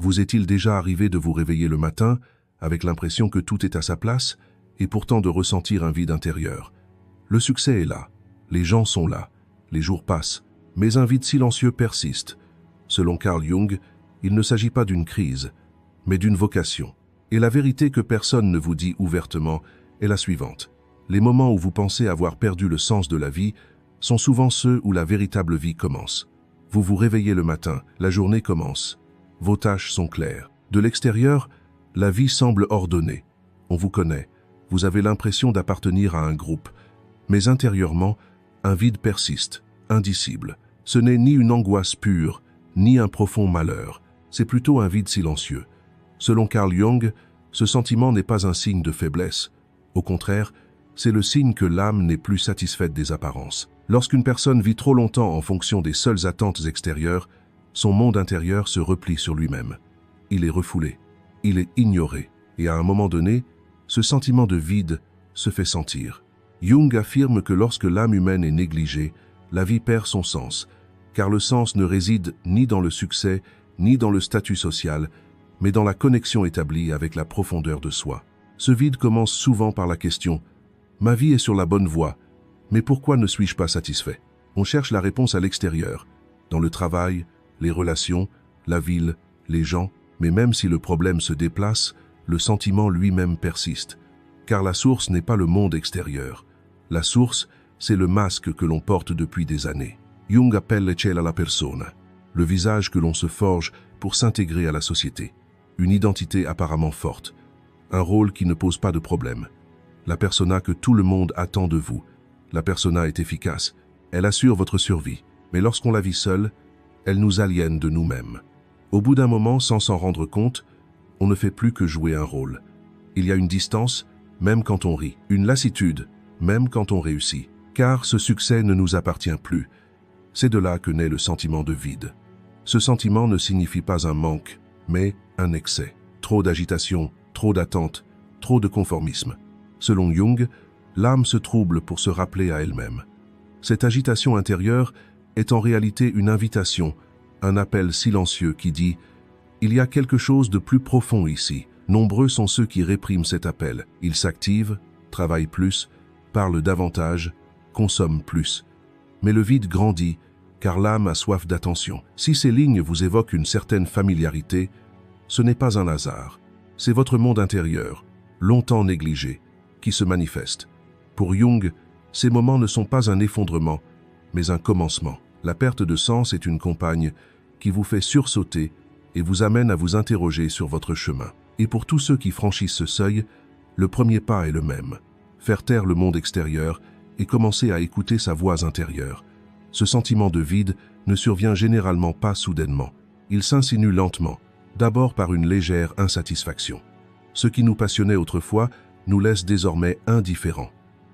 Vous est-il déjà arrivé de vous réveiller le matin avec l'impression que tout est à sa place et pourtant de ressentir un vide intérieur? Le succès est là, les gens sont là, les jours passent, mais un vide silencieux persiste. Selon Carl Jung, il ne s'agit pas d'une crise, mais d'une vocation. Et la vérité que personne ne vous dit ouvertement est la suivante. Les moments où vous pensez avoir perdu le sens de la vie sont souvent ceux où la véritable vie commence. Vous vous réveillez le matin, la journée commence. Vos tâches sont claires. De l'extérieur, la vie semble ordonnée. On vous connaît. Vous avez l'impression d'appartenir à un groupe. Mais intérieurement, un vide persiste, indicible. Ce n'est ni une angoisse pure, ni un profond malheur. C'est plutôt un vide silencieux. Selon Carl Jung, ce sentiment n'est pas un signe de faiblesse. Au contraire, c'est le signe que l'âme n'est plus satisfaite des apparences. Lorsqu'une personne vit trop longtemps en fonction des seules attentes extérieures, son monde intérieur se replie sur lui-même. Il est refoulé, il est ignoré, et à un moment donné, ce sentiment de vide se fait sentir. Jung affirme que lorsque l'âme humaine est négligée, la vie perd son sens, car le sens ne réside ni dans le succès, ni dans le statut social, mais dans la connexion établie avec la profondeur de soi. Ce vide commence souvent par la question « Ma vie est sur la bonne voie, mais pourquoi ne suis-je pas satisfait ?» On cherche la réponse à l'extérieur, dans le travail, les relations, la ville, les gens, mais même si le problème se déplace, le sentiment lui-même persiste. Car la source n'est pas le monde extérieur. La source, c'est le masque que l'on porte depuis des années. Jung appelle l'eccello alla persona, le visage que l'on se forge pour s'intégrer à la société. Une identité apparemment forte, un rôle qui ne pose pas de problème. La persona que tout le monde attend de vous. La persona est efficace, elle assure votre survie, mais lorsqu'on la vit seule, elle nous aliène de nous-mêmes. Au bout d'un moment, sans s'en rendre compte, on ne fait plus que jouer un rôle. Il y a une distance, même quand on rit, une lassitude, même quand on réussit, car ce succès ne nous appartient plus. C'est de là que naît le sentiment de vide. Ce sentiment ne signifie pas un manque, mais un excès. Trop d'agitation, trop d'attente, trop de conformisme. Selon Jung, l'âme se trouble pour se rappeler à elle-même. Cette agitation intérieure est en réalité une invitation, un appel silencieux qui dit « Il y a quelque chose de plus profond ici ». Nombreux sont ceux qui répriment cet appel. Ils s'activent, travaillent plus, parlent davantage, consomment plus. Mais le vide grandit, car l'âme a soif d'attention. Si ces lignes vous évoquent une certaine familiarité, ce n'est pas un hasard. C'est votre monde intérieur, longtemps négligé, qui se manifeste. Pour Jung, ces moments ne sont pas un effondrement, mais un commencement. La perte de sens est une compagne qui vous fait sursauter et vous amène à vous interroger sur votre chemin. Et pour tous ceux qui franchissent ce seuil, le premier pas est le même. Faire taire le monde extérieur et commencer à écouter sa voix intérieure. Ce sentiment de vide ne survient généralement pas soudainement. Il s'insinue lentement, d'abord par une légère insatisfaction. Ce qui nous passionnait autrefois nous laisse désormais indifférents.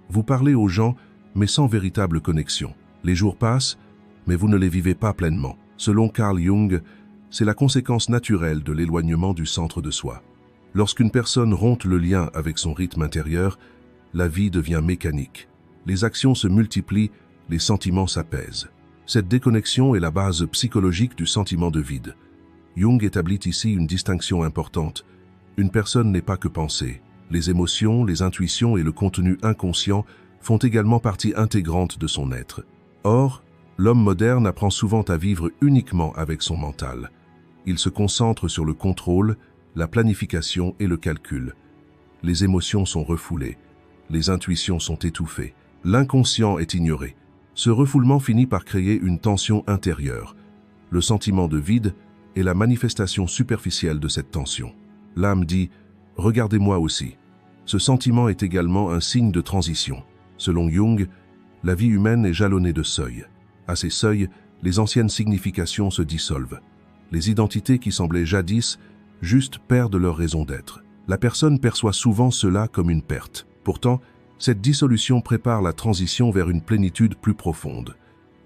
Vous parlez aux gens, mais sans véritable connexion. Les jours passent, mais vous ne les vivez pas pleinement. Selon Carl Jung, c'est la conséquence naturelle de l'éloignement du centre de soi. Lorsqu'une personne rompt le lien avec son rythme intérieur, la vie devient mécanique. Les actions se multiplient, les sentiments s'apaisent. Cette déconnexion est la base psychologique du sentiment de vide. Jung établit ici une distinction importante. Une personne n'est pas que pensée. Les émotions, les intuitions et le contenu inconscient font également partie intégrante de son être. Or, l'homme moderne apprend souvent à vivre uniquement avec son mental. Il se concentre sur le contrôle, la planification et le calcul. Les émotions sont refoulées, les intuitions sont étouffées, l'inconscient est ignoré. Ce refoulement finit par créer une tension intérieure. Le sentiment de vide est la manifestation superficielle de cette tension. L'âme dit « Regardez-moi aussi ». Ce sentiment est également un signe de transition. Selon Jung, la vie humaine est jalonnée de seuils. À ces seuils, les anciennes significations se dissolvent. Les identités qui semblaient jadis juste perdent leur raison d'être. La personne perçoit souvent cela comme une perte. Pourtant, cette dissolution prépare la transition vers une plénitude plus profonde.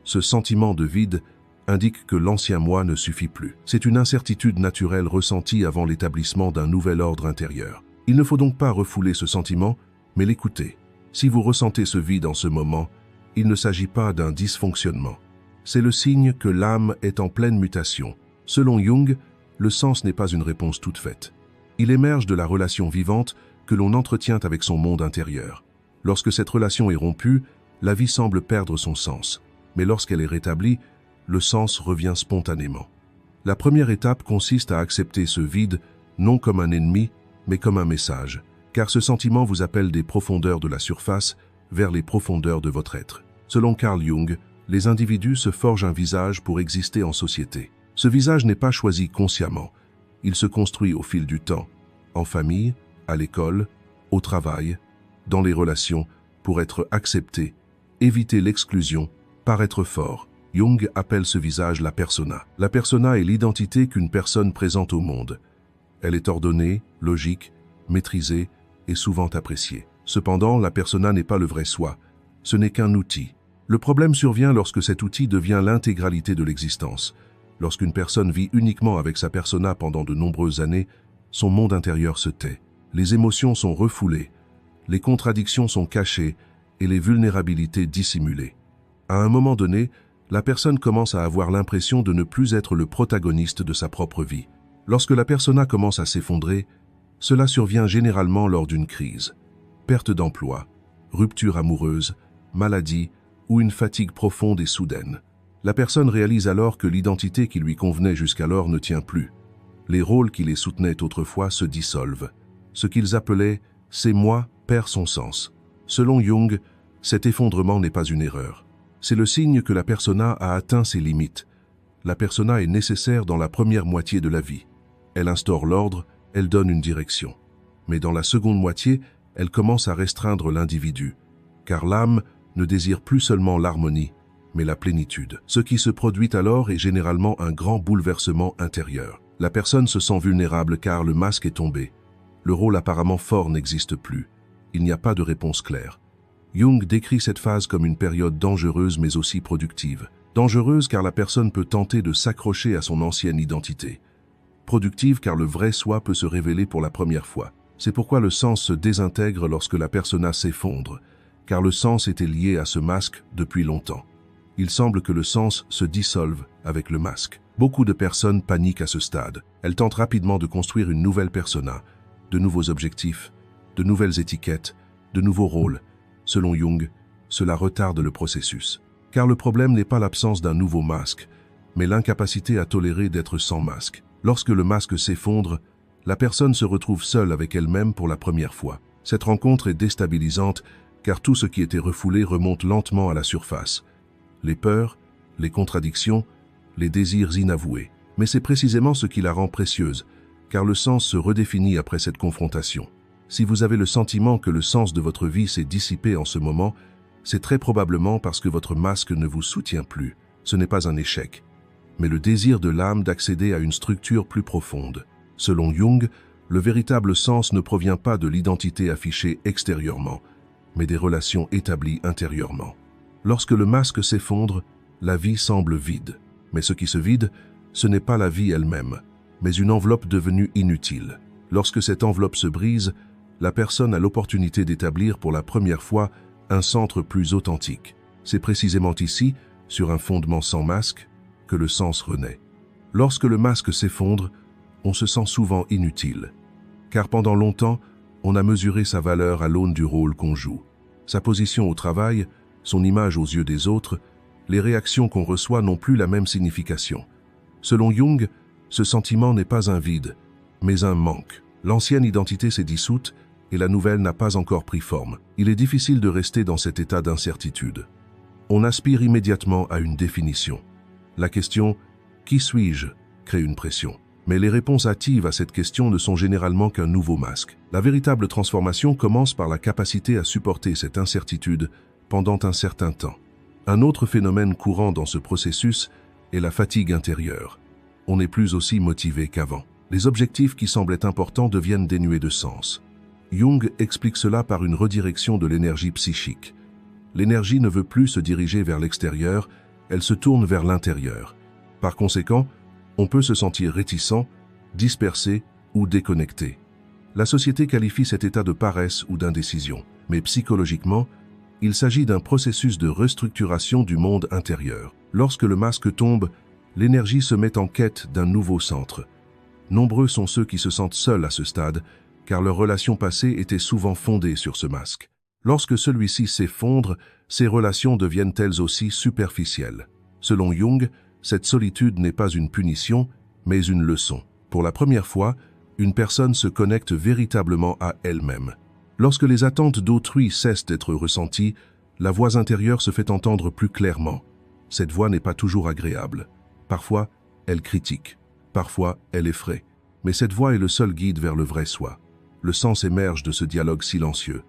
Ce sentiment de vide indique que l'ancien moi ne suffit plus. C'est une incertitude naturelle ressentie avant l'établissement d'un nouvel ordre intérieur. Il ne faut donc pas refouler ce sentiment, mais l'écouter. Si vous ressentez ce vide en ce moment, il ne s'agit pas d'un dysfonctionnement. C'est le signe que l'âme est en pleine mutation. Selon Jung, le sens n'est pas une réponse toute faite. Il émerge de la relation vivante que l'on entretient avec son monde intérieur. Lorsque cette relation est rompue, la vie semble perdre son sens. Mais lorsqu'elle est rétablie, le sens revient spontanément. La première étape consiste à accepter ce vide, non comme un ennemi, mais comme un message, car ce sentiment vous appelle des profondeurs de la surface vers les profondeurs de votre être. Selon Carl Jung, les individus se forgent un visage pour exister en société. Ce visage n'est pas choisi consciemment. Il se construit au fil du temps, en famille, à l'école, au travail, dans les relations, pour être accepté, éviter l'exclusion, paraître fort. Jung appelle ce visage la persona. La persona est l'identité qu'une personne présente au monde. Elle est ordonnée, logique, maîtrisée et souvent appréciée. Cependant, la persona n'est pas le vrai soi. Ce n'est qu'un outil. Le problème survient lorsque cet outil devient l'intégralité de l'existence. Lorsqu'une personne vit uniquement avec sa persona pendant de nombreuses années, son monde intérieur se tait. Les émotions sont refoulées, les contradictions sont cachées et les vulnérabilités dissimulées. À un moment donné, la personne commence à avoir l'impression de ne plus être le protagoniste de sa propre vie. Lorsque la persona commence à s'effondrer, cela survient généralement lors d'une crise. Perte d'emploi, rupture amoureuse, maladie ou une fatigue profonde et soudaine. La personne réalise alors que l'identité qui lui convenait jusqu'alors ne tient plus. Les rôles qui les soutenaient autrefois se dissolvent. Ce qu'ils appelaient « c'est moi » perd son sens. Selon Jung, cet effondrement n'est pas une erreur. C'est le signe que la persona a atteint ses limites. La persona est nécessaire dans la première moitié de la vie. Elle instaure l'ordre, elle donne une direction. Mais dans la seconde moitié, elle commence à restreindre l'individu, car l'âme ne désire plus seulement l'harmonie, mais la plénitude. Ce qui se produit alors est généralement un grand bouleversement intérieur. La personne se sent vulnérable car le masque est tombé. Le rôle apparemment fort n'existe plus. Il n'y a pas de réponse claire. Jung décrit cette phase comme une période dangereuse mais aussi productive. Dangereuse car la personne peut tenter de s'accrocher à son ancienne identité. Productive car le vrai soi peut se révéler pour la première fois. C'est pourquoi le sens se désintègre lorsque la persona s'effondre, car le sens était lié à ce masque depuis longtemps. Il semble que le sens se dissolve avec le masque. Beaucoup de personnes paniquent à ce stade. Elles tentent rapidement de construire une nouvelle persona, de nouveaux objectifs, de nouvelles étiquettes, de nouveaux rôles. Selon Jung, cela retarde le processus. Car le problème n'est pas l'absence d'un nouveau masque, mais l'incapacité à tolérer d'être sans masque. Lorsque le masque s'effondre, la personne se retrouve seule avec elle-même pour la première fois. Cette rencontre est déstabilisante car tout ce qui était refoulé remonte lentement à la surface. Les peurs, les contradictions, les désirs inavoués. Mais c'est précisément ce qui la rend précieuse, car le sens se redéfinit après cette confrontation. Si vous avez le sentiment que le sens de votre vie s'est dissipé en ce moment, c'est très probablement parce que votre masque ne vous soutient plus. Ce n'est pas un échec, mais le désir de l'âme d'accéder à une structure plus profonde. Selon Jung, le véritable sens ne provient pas de l'identité affichée extérieurement, mais des relations établies intérieurement. Lorsque le masque s'effondre, la vie semble vide. Mais ce qui se vide, ce n'est pas la vie elle-même, mais une enveloppe devenue inutile. Lorsque cette enveloppe se brise, la personne a l'opportunité d'établir pour la première fois un centre plus authentique. C'est précisément ici, sur un fondement sans masque, que le sens renaît. Lorsque le masque s'effondre, on se sent souvent inutile, car pendant longtemps, on a mesuré sa valeur à l'aune du rôle qu'on joue. Sa position au travail, son image aux yeux des autres, les réactions qu'on reçoit n'ont plus la même signification. Selon Jung, ce sentiment n'est pas un vide, mais un manque. L'ancienne identité s'est dissoute et la nouvelle n'a pas encore pris forme. Il est difficile de rester dans cet état d'incertitude. On aspire immédiatement à une définition. La question « Qui suis-je » crée une pression. Mais les réponses hâtives à cette question ne sont généralement qu'un nouveau masque. La véritable transformation commence par la capacité à supporter cette incertitude pendant un certain temps. Un autre phénomène courant dans ce processus est la fatigue intérieure. On n'est plus aussi motivé qu'avant. Les objectifs qui semblaient importants deviennent dénués de sens. Jung explique cela par une redirection de l'énergie psychique. L'énergie ne veut plus se diriger vers l'extérieur, elle se tourne vers l'intérieur. Par conséquent, on peut se sentir réticent, dispersé ou déconnecté. La société qualifie cet état de paresse ou d'indécision, mais psychologiquement, il s'agit d'un processus de restructuration du monde intérieur. Lorsque le masque tombe, l'énergie se met en quête d'un nouveau centre. Nombreux sont ceux qui se sentent seuls à ce stade, car leurs relations passées étaient souvent fondées sur ce masque. Lorsque celui-ci s'effondre, ces relations deviennent elles aussi superficielles. Selon Jung, cette solitude n'est pas une punition, mais une leçon. Pour la première fois, une personne se connecte véritablement à elle-même. Lorsque les attentes d'autrui cessent d'être ressenties, la voix intérieure se fait entendre plus clairement. Cette voix n'est pas toujours agréable. Parfois, elle critique. Parfois, elle effraie. Mais cette voix est le seul guide vers le vrai soi. Le sens émerge de ce dialogue silencieux.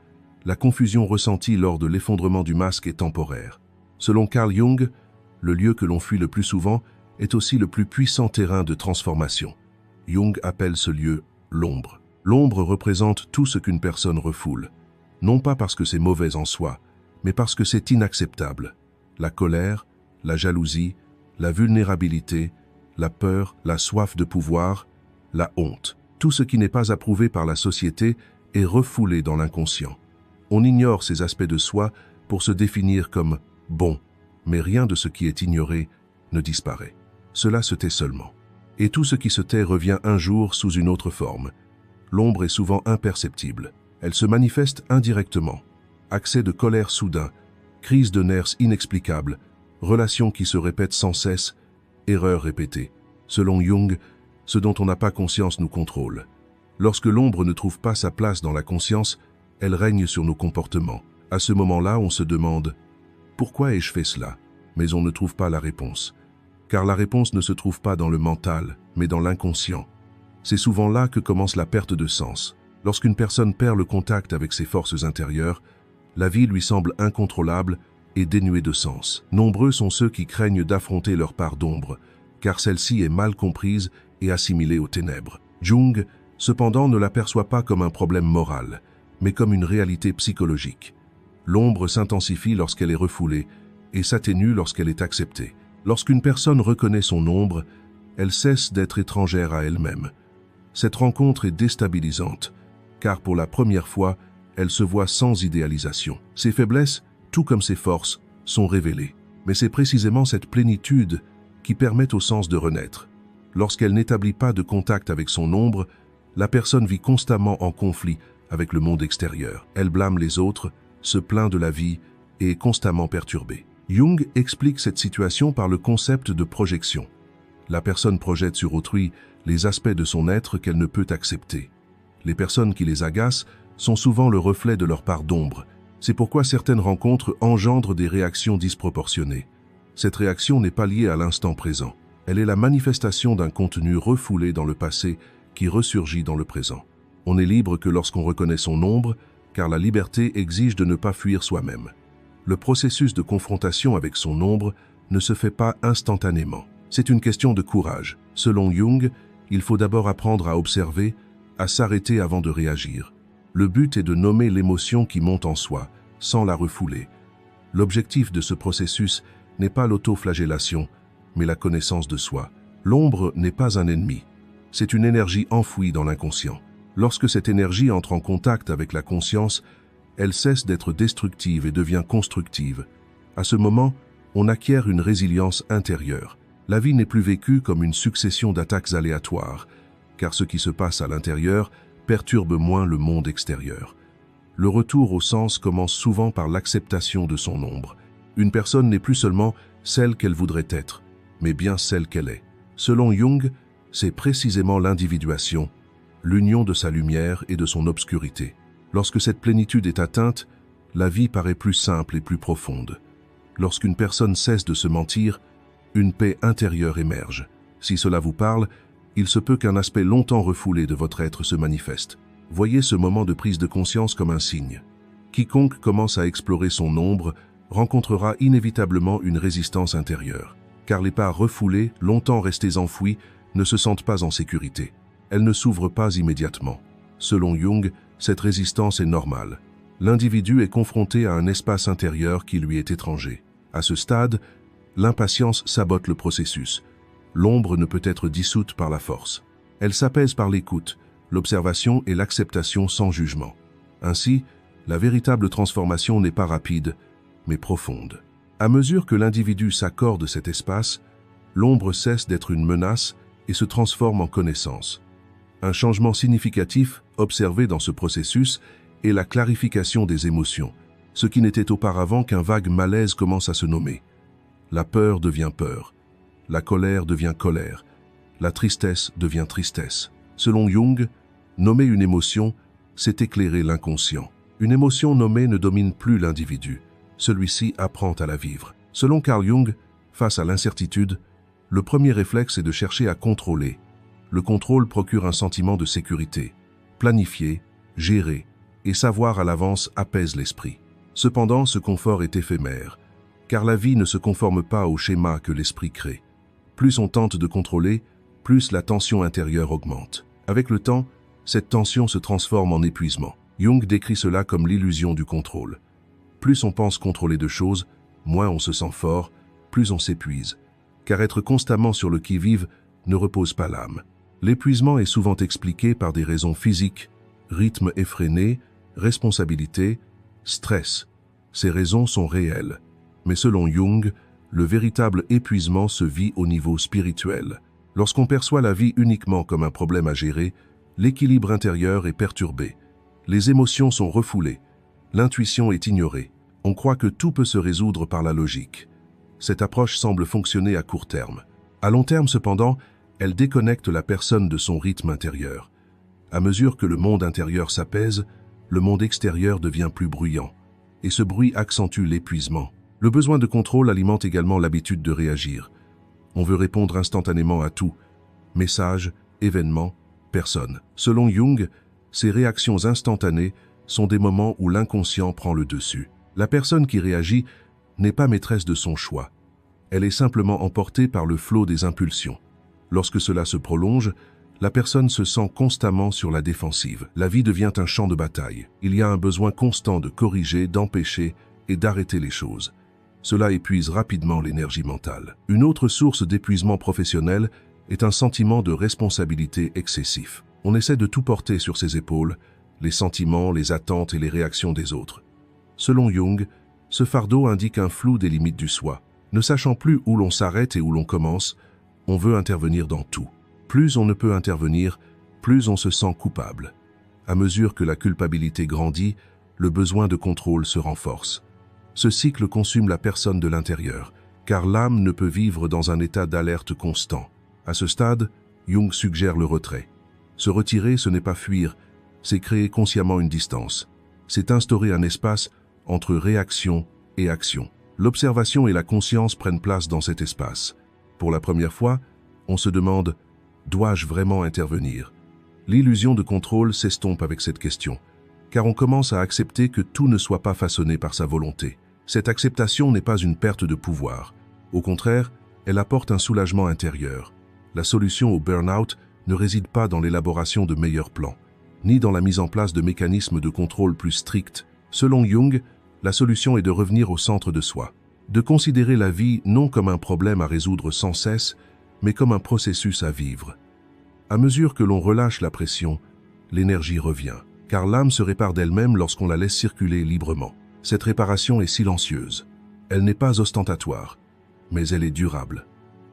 La confusion ressentie lors de l'effondrement du masque est temporaire. Selon Carl Jung, le lieu que l'on fuit le plus souvent est aussi le plus puissant terrain de transformation. Jung appelle ce lieu l'ombre. L'ombre représente tout ce qu'une personne refoule, non pas parce que c'est mauvais en soi, mais parce que c'est inacceptable. La colère, la jalousie, la vulnérabilité, la peur, la soif de pouvoir, la honte. Tout ce qui n'est pas approuvé par la société est refoulé dans l'inconscient. On ignore ces aspects de soi pour se définir comme bon, mais rien de ce qui est ignoré ne disparaît. Cela se tait seulement. Et tout ce qui se tait revient un jour sous une autre forme. L'ombre est souvent imperceptible. Elle se manifeste indirectement. Accès de colère soudain, crise de nerfs inexplicable, relations qui se répètent sans cesse, erreurs répétées. Selon Jung, ce dont on n'a pas conscience nous contrôle. Lorsque l'ombre ne trouve pas sa place dans la conscience, elle règne sur nos comportements. À ce moment-là, on se demande « Pourquoi ai-je fait cela ?» Mais on ne trouve pas la réponse. Car la réponse ne se trouve pas dans le mental, mais dans l'inconscient. C'est souvent là que commence la perte de sens. Lorsqu'une personne perd le contact avec ses forces intérieures, la vie lui semble incontrôlable et dénuée de sens. Nombreux sont ceux qui craignent d'affronter leur part d'ombre, car celle-ci est mal comprise et assimilée aux ténèbres. Jung, cependant, ne l'aperçoit pas comme un problème moral, mais comme une réalité psychologique. L'ombre s'intensifie lorsqu'elle est refoulée et s'atténue lorsqu'elle est acceptée. Lorsqu'une personne reconnaît son ombre, elle cesse d'être étrangère à elle-même. Cette rencontre est déstabilisante, car pour la première fois, elle se voit sans idéalisation. Ses faiblesses, tout comme ses forces, sont révélées. Mais c'est précisément cette plénitude qui permet au sens de renaître. Lorsqu'elle n'établit pas de contact avec son ombre, la personne vit constamment en conflit avec le monde extérieur. Elle blâme les autres, se plaint de la vie et est constamment perturbée. Jung explique cette situation par le concept de projection. La personne projette sur autrui les aspects de son être qu'elle ne peut accepter. Les personnes qui les agacent sont souvent le reflet de leur part d'ombre. C'est pourquoi certaines rencontres engendrent des réactions disproportionnées. Cette réaction n'est pas liée à l'instant présent. Elle est la manifestation d'un contenu refoulé dans le passé qui ressurgit dans le présent. On n'est libre que lorsqu'on reconnaît son ombre, car la liberté exige de ne pas fuir soi-même. Le processus de confrontation avec son ombre ne se fait pas instantanément. C'est une question de courage. Selon Jung, il faut d'abord apprendre à observer, à s'arrêter avant de réagir. Le but est de nommer l'émotion qui monte en soi, sans la refouler. L'objectif de ce processus n'est pas l'autoflagellation, mais la connaissance de soi. L'ombre n'est pas un ennemi. C'est une énergie enfouie dans l'inconscient. Lorsque cette énergie entre en contact avec la conscience, elle cesse d'être destructive et devient constructive. À ce moment, on acquiert une résilience intérieure. La vie n'est plus vécue comme une succession d'attaques aléatoires, car ce qui se passe à l'intérieur perturbe moins le monde extérieur. Le retour au sens commence souvent par l'acceptation de son ombre. Une personne n'est plus seulement celle qu'elle voudrait être, mais bien celle qu'elle est. Selon Jung, c'est précisément l'individuation, l'union de sa lumière et de son obscurité. Lorsque cette plénitude est atteinte, la vie paraît plus simple et plus profonde. Lorsqu'une personne cesse de se mentir, une paix intérieure émerge. Si cela vous parle, il se peut qu'un aspect longtemps refoulé de votre être se manifeste. Voyez ce moment de prise de conscience comme un signe. Quiconque commence à explorer son ombre rencontrera inévitablement une résistance intérieure, car les parts refoulées, longtemps restées enfouies, ne se sentent pas en sécurité. Elles ne s'ouvrent pas immédiatement. Selon Jung, cette résistance est normale. L'individu est confronté à un espace intérieur qui lui est étranger. À ce stade, l'impatience sabote le processus. L'ombre ne peut être dissoute par la force. Elle s'apaise par l'écoute, l'observation et l'acceptation sans jugement. Ainsi, la véritable transformation n'est pas rapide, mais profonde. À mesure que l'individu s'accorde cet espace, l'ombre cesse d'être une menace et se transforme en connaissance. Un changement significatif observé dans ce processus est la clarification des émotions. Ce qui n'était auparavant qu'un vague malaise commence à se nommer. La peur devient peur. La colère devient colère. La tristesse devient tristesse. Selon Jung, nommer une émotion, c'est éclairer l'inconscient. Une émotion nommée ne domine plus l'individu. Celui-ci apprend à la vivre. Selon Carl Jung, face à l'incertitude, le premier réflexe est de chercher à contrôler. Le contrôle procure un sentiment de sécurité. Planifier, gérer et savoir à l'avance apaise l'esprit. Cependant, ce confort est éphémère, car la vie ne se conforme pas au schéma que l'esprit crée. Plus on tente de contrôler, plus la tension intérieure augmente. Avec le temps, cette tension se transforme en épuisement. Jung décrit cela comme l'illusion du contrôle. Plus on pense contrôler de choses, moins on se sent fort, plus on s'épuise. Car être constamment sur le qui-vive ne repose pas l'âme. L'épuisement est souvent expliqué par des raisons physiques, rythme effréné, responsabilité, stress. Ces raisons sont réelles. Mais selon Jung, le véritable épuisement se vit au niveau spirituel. Lorsqu'on perçoit la vie uniquement comme un problème à gérer, l'équilibre intérieur est perturbé. Les émotions sont refoulées. L'intuition est ignorée. On croit que tout peut se résoudre par la logique. Cette approche semble fonctionner à court terme. À long terme, cependant, elle déconnecte la personne de son rythme intérieur. À mesure que le monde intérieur s'apaise, le monde extérieur devient plus bruyant. Et ce bruit accentue l'épuisement. Le besoin de contrôle alimente également l'habitude de réagir. On veut répondre instantanément à tout. Messages, événements, personnes. Selon Jung, ces réactions instantanées sont des moments où l'inconscient prend le dessus. La personne qui réagit n'est pas maîtresse de son choix. Elle est simplement emportée par le flot des impulsions. Lorsque cela se prolonge, la personne se sent constamment sur la défensive. La vie devient un champ de bataille. Il y a un besoin constant de corriger, d'empêcher et d'arrêter les choses. Cela épuise rapidement l'énergie mentale. Une autre source d'épuisement professionnel est un sentiment de responsabilité excessif. On essaie de tout porter sur ses épaules, les sentiments, les attentes et les réactions des autres. Selon Jung, ce fardeau indique un flou des limites du soi. Ne sachant plus où l'on s'arrête et où l'on commence, on veut intervenir dans tout. Plus on ne peut intervenir, plus on se sent coupable. À mesure que la culpabilité grandit, le besoin de contrôle se renforce. Ce cycle consume la personne de l'intérieur, car l'âme ne peut vivre dans un état d'alerte constant. À ce stade, Jung suggère le retrait. Se retirer, ce n'est pas fuir, c'est créer consciemment une distance. C'est instaurer un espace entre réaction et action. L'observation et la conscience prennent place dans cet espace. Pour la première fois, on se demande « Dois-je vraiment intervenir ?» L'illusion de contrôle s'estompe avec cette question, car on commence à accepter que tout ne soit pas façonné par sa volonté. Cette acceptation n'est pas une perte de pouvoir. Au contraire, elle apporte un soulagement intérieur. La solution au burn-out ne réside pas dans l'élaboration de meilleurs plans, ni dans la mise en place de mécanismes de contrôle plus stricts. Selon Jung, la solution est de revenir au centre de soi, de considérer la vie non comme un problème à résoudre sans cesse, mais comme un processus à vivre. À mesure que l'on relâche la pression, l'énergie revient, car l'âme se répare d'elle-même lorsqu'on la laisse circuler librement. Cette réparation est silencieuse. Elle n'est pas ostentatoire, mais elle est durable.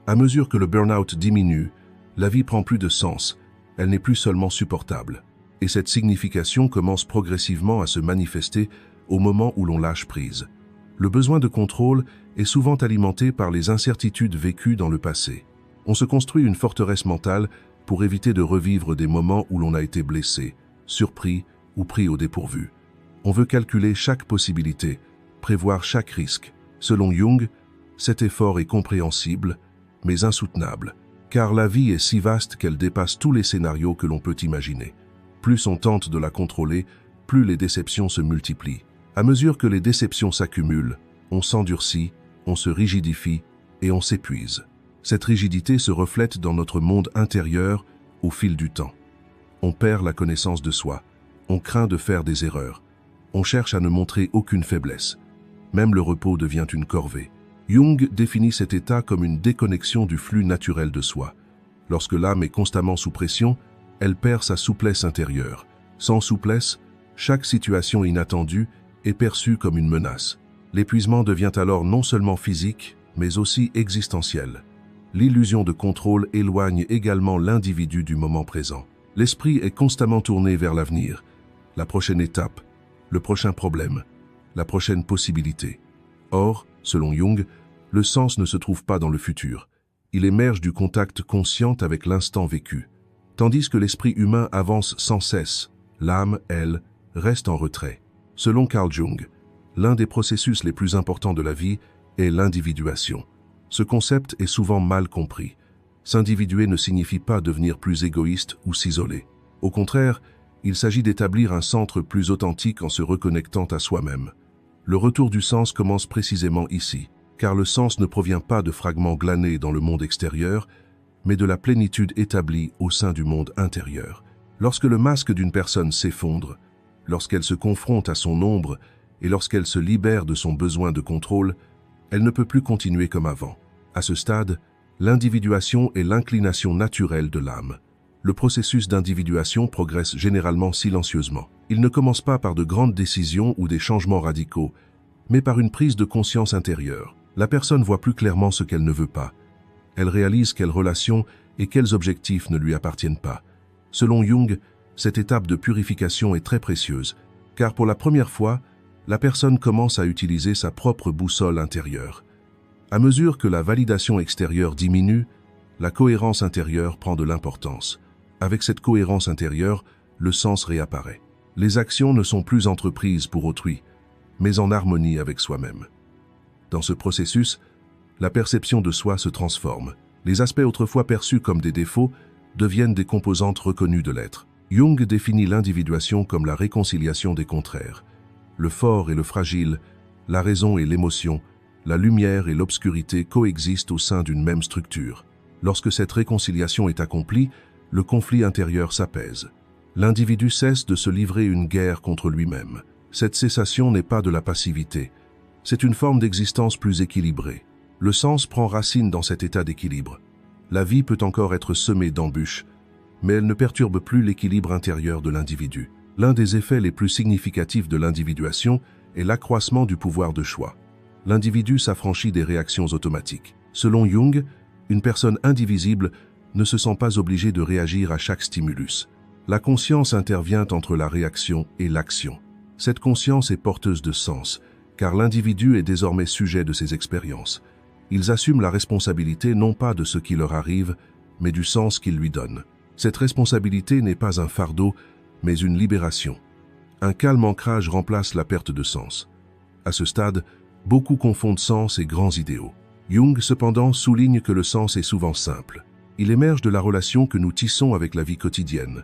À mesure que le burn-out diminue, la vie prend plus de sens, elle n'est plus seulement supportable. Et cette signification commence progressivement à se manifester au moment où l'on lâche prise. Le besoin de contrôle est souvent alimenté par les incertitudes vécues dans le passé. On se construit une forteresse mentale pour éviter de revivre des moments où l'on a été blessé, surpris ou pris au dépourvu. On veut calculer chaque possibilité, prévoir chaque risque. Selon Jung, cet effort est compréhensible, mais insoutenable, car la vie est si vaste qu'elle dépasse tous les scénarios que l'on peut imaginer. Plus on tente de la contrôler, plus les déceptions se multiplient. À mesure que les déceptions s'accumulent, on s'endurcit, on se rigidifie et on s'épuise. Cette rigidité se reflète dans notre monde intérieur au fil du temps. On perd la connaissance de soi, on craint de faire des erreurs, on cherche à ne montrer aucune faiblesse. Même le repos devient une corvée. Jung définit cet état comme une déconnexion du flux naturel de soi. Lorsque l'âme est constamment sous pression, elle perd sa souplesse intérieure. Sans souplesse, chaque situation inattendue est perçue comme une menace. L'épuisement devient alors non seulement physique, mais aussi existentiel. L'illusion de contrôle éloigne également l'individu du moment présent. L'esprit est constamment tourné vers l'avenir, la prochaine étape, le prochain problème, la prochaine possibilité. Or, selon Jung, le sens ne se trouve pas dans le futur. Il émerge du contact conscient avec l'instant vécu. Tandis que l'esprit humain avance sans cesse, l'âme, elle, reste en retrait. Selon Carl Jung, l'un des processus les plus importants de la vie est l'individuation. Ce concept est souvent mal compris. S'individuer ne signifie pas devenir plus égoïste ou s'isoler. Au contraire, il s'agit d'établir un centre plus authentique en se reconnectant à soi-même. Le retour du sens commence précisément ici, car le sens ne provient pas de fragments glanés dans le monde extérieur, mais de la plénitude établie au sein du monde intérieur. Lorsque le masque d'une personne s'effondre, lorsqu'elle se confronte à son ombre et lorsqu'elle se libère de son besoin de contrôle, elle ne peut plus continuer comme avant. À ce stade, l'individuation est l'inclination naturelle de l'âme. Le processus d'individuation progresse généralement silencieusement. Il ne commence pas par de grandes décisions ou des changements radicaux, mais par une prise de conscience intérieure. La personne voit plus clairement ce qu'elle ne veut pas. Elle réalise quelles relations et quels objectifs ne lui appartiennent pas. Selon Jung, cette étape de purification est très précieuse, car pour la première fois, la personne commence à utiliser sa propre boussole intérieure. À mesure que la validation extérieure diminue, la cohérence intérieure prend de l'importance. Avec cette cohérence intérieure, le sens réapparaît. Les actions ne sont plus entreprises pour autrui, mais en harmonie avec soi-même. Dans ce processus, la perception de soi se transforme. Les aspects autrefois perçus comme des défauts deviennent des composantes reconnues de l'être. Jung définit l'individuation comme la réconciliation des contraires. Le fort et le fragile, la raison et l'émotion, la lumière et l'obscurité coexistent au sein d'une même structure. Lorsque cette réconciliation est accomplie, le conflit intérieur s'apaise. L'individu cesse de se livrer une guerre contre lui-même. Cette cessation n'est pas de la passivité. C'est une forme d'existence plus équilibrée. Le sens prend racine dans cet état d'équilibre. La vie peut encore être semée d'embûches, mais elle ne perturbe plus l'équilibre intérieur de l'individu. L'un des effets les plus significatifs de l'individuation est l'accroissement du pouvoir de choix. L'individu s'affranchit des réactions automatiques. Selon Jung, une personne indivisible ne se sent pas obligée de réagir à chaque stimulus. La conscience intervient entre la réaction et l'action. Cette conscience est porteuse de sens, car l'individu est désormais sujet de ses expériences. Ils assument la responsabilité non pas de ce qui leur arrive, mais du sens qu'ils lui donnent. Cette responsabilité n'est pas un fardeau, mais une libération. Un calme ancrage remplace la perte de sens. À ce stade, beaucoup confondent sens et grands idéaux. Jung, cependant, souligne que le sens est souvent simple. Il émerge de la relation que nous tissons avec la vie quotidienne,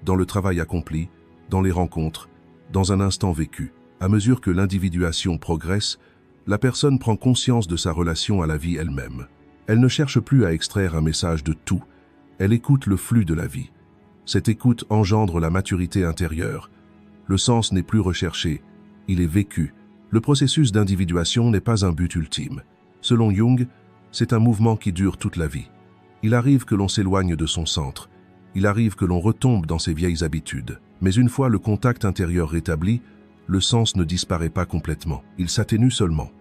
dans le travail accompli, dans les rencontres, dans un instant vécu. À mesure que l'individuation progresse, la personne prend conscience de sa relation à la vie elle-même. Elle ne cherche plus à extraire un message de tout, elle écoute le flux de la vie. Cette écoute engendre la maturité intérieure. Le sens n'est plus recherché, il est vécu. Le processus d'individuation n'est pas un but ultime. Selon Jung, c'est un mouvement qui dure toute la vie. Il arrive que l'on s'éloigne de son centre, il arrive que l'on retombe dans ses vieilles habitudes. Mais une fois le contact intérieur rétabli, le sens ne disparaît pas complètement, il s'atténue seulement,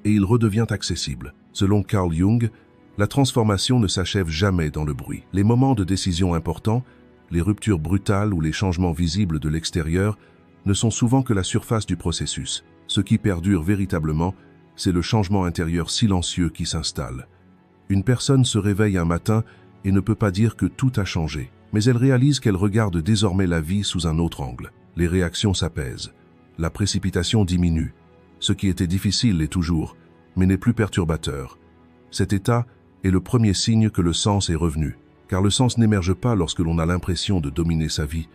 et il redevient accessible. Selon Carl Jung, la transformation ne s'achève jamais dans le bruit. Les moments de décision importants, les ruptures brutales ou les changements visibles de l'extérieur ne sont souvent que la surface du processus. Ce qui perdure véritablement, c'est le changement intérieur silencieux qui s'installe. Une personne se réveille un matin et ne peut pas dire que tout a changé, mais elle réalise qu'elle regarde désormais la vie sous un autre angle. Les réactions s'apaisent. La précipitation diminue. Ce qui était difficile l'est toujours, mais n'est plus perturbateur. Cet état est le premier signe que le sens est revenu, car le sens n'émerge pas lorsque l'on a l'impression de dominer sa vie,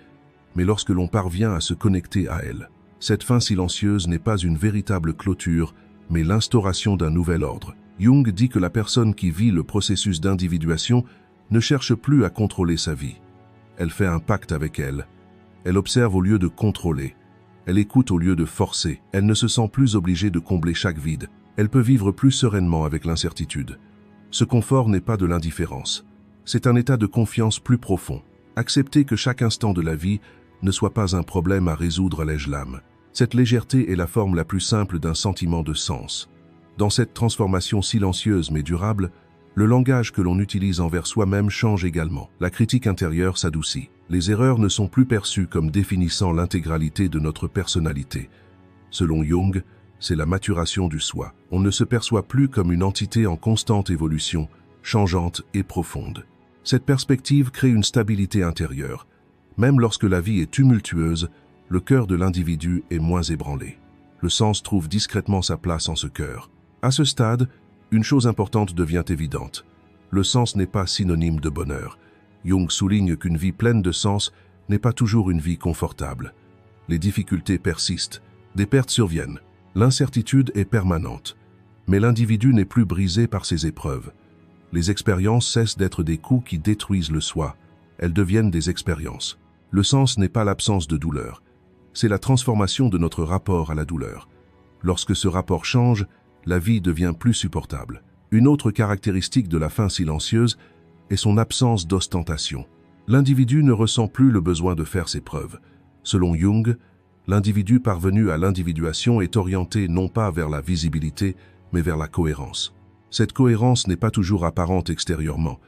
mais lorsque l'on parvient à se connecter à elle. Cette fin silencieuse n'est pas une véritable clôture, mais l'instauration d'un nouvel ordre. Jung dit que la personne qui vit le processus d'individuation ne cherche plus à contrôler sa vie. Elle fait un pacte avec elle. Elle observe au lieu de contrôler. Elle écoute au lieu de forcer. Elle ne se sent plus obligée de combler chaque vide. Elle peut vivre plus sereinement avec l'incertitude. Ce confort n'est pas de l'indifférence. C'est un état de confiance plus profond. Accepter que chaque instant de la vie ne soit pas un problème à résoudre allège l'âme. Cette légèreté est la forme la plus simple d'un sentiment de sens. Dans cette transformation silencieuse mais durable, Le langage que l'on utilise envers soi-même change également. La critique intérieure s'adoucit. Les erreurs ne sont plus perçues comme définissant l'intégralité de notre personnalité. Selon Jung, c'est la maturation du soi. On ne se perçoit plus comme une entité en constante évolution, changeante et profonde. Cette perspective crée une stabilité intérieure. Même lorsque la vie est tumultueuse, le cœur de l'individu est moins ébranlé. Le sens trouve discrètement sa place en ce cœur. À ce stade, une chose importante devient évidente. Le sens n'est pas synonyme de bonheur. Jung souligne qu'une vie pleine de sens n'est pas toujours une vie confortable. Les difficultés persistent, des pertes surviennent, l'incertitude est permanente. Mais l'individu n'est plus brisé par ces épreuves. Les expériences cessent d'être des coups qui détruisent le soi. Elles deviennent des expériences. Le sens n'est pas l'absence de douleur. C'est la transformation de notre rapport à la douleur. Lorsque ce rapport change, la vie devient plus supportable. Une autre caractéristique de la fin silencieuse est son absence d'ostentation. L'individu ne ressent plus le besoin de faire ses preuves. Selon Jung, l'individu parvenu à l'individuation est orienté non pas vers la visibilité, mais vers la cohérence. Cette cohérence n'est pas toujours apparente extérieurement,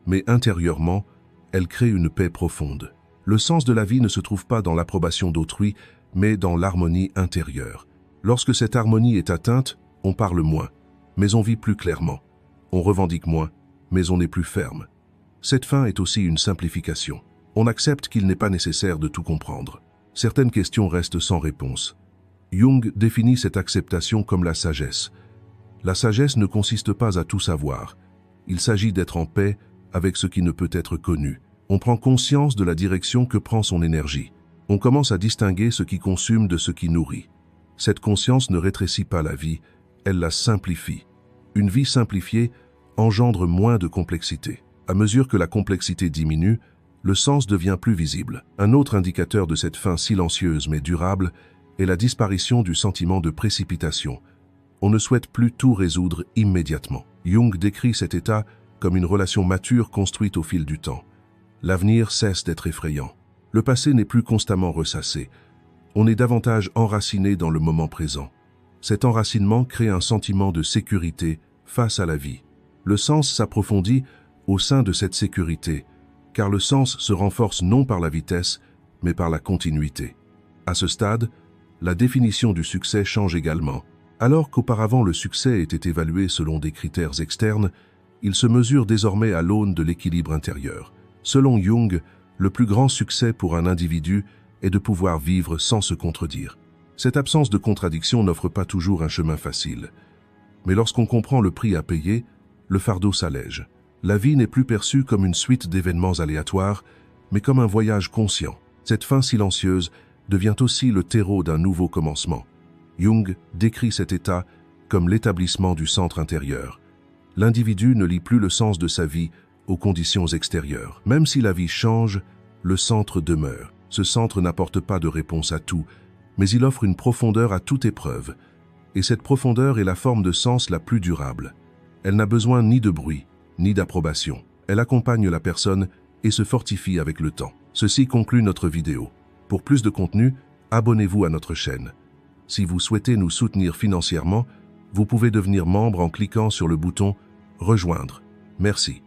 mais intérieurement, elle crée une paix profonde. Le sens de la vie ne se trouve pas dans l'approbation d'autrui, mais dans l'harmonie intérieure. Lorsque cette harmonie est atteinte, on parle moins, mais on vit plus clairement. On revendique moins, mais on est plus ferme. Cette fin est aussi une simplification. On accepte qu'il n'est pas nécessaire de tout comprendre. Certaines questions restent sans réponse. Jung définit cette acceptation comme la sagesse. La sagesse ne consiste pas à tout savoir. Il s'agit d'être en paix avec ce qui ne peut être connu. On prend conscience de la direction que prend son énergie. On commence à distinguer ce qui consume de ce qui nourrit. Cette conscience ne rétrécit pas la vie, elle la simplifie. Une vie simplifiée engendre moins de complexité. À mesure que la complexité diminue, le sens devient plus visible. Un autre indicateur de cette fin silencieuse mais durable est la disparition du sentiment de précipitation. On ne souhaite plus tout résoudre immédiatement. Jung décrit cet état comme une relation mature construite au fil du temps. L'avenir cesse d'être effrayant. Le passé n'est plus constamment ressassé. On est davantage enraciné dans le moment présent. Cet enracinement crée un sentiment de sécurité face à la vie. Le sens s'approfondit au sein de cette sécurité, car le sens se renforce non par la vitesse, mais par la continuité. À ce stade, la définition du succès change également. Alors qu'auparavant le succès était évalué selon des critères externes, il se mesure désormais à l'aune de l'équilibre intérieur. Selon Jung, le plus grand succès pour un individu est de pouvoir vivre sans se contredire. Cette absence de contradiction n'offre pas toujours un chemin facile. Mais lorsqu'on comprend le prix à payer, le fardeau s'allège. La vie n'est plus perçue comme une suite d'événements aléatoires, mais comme un voyage conscient. Cette fin silencieuse devient aussi le terreau d'un nouveau commencement. Jung décrit cet état comme l'établissement du centre intérieur. L'individu ne lie plus le sens de sa vie aux conditions extérieures. Même si la vie change, le centre demeure. Ce centre n'apporte pas de réponse à tout, mais il offre une profondeur à toute épreuve. Et cette profondeur est la forme de sens la plus durable. Elle n'a besoin ni de bruit, ni d'approbation. Elle accompagne la personne et se fortifie avec le temps. Ceci conclut notre vidéo. Pour plus de contenu, abonnez-vous à notre chaîne. Si vous souhaitez nous soutenir financièrement, vous pouvez devenir membre en cliquant sur le bouton « Rejoindre ». Merci.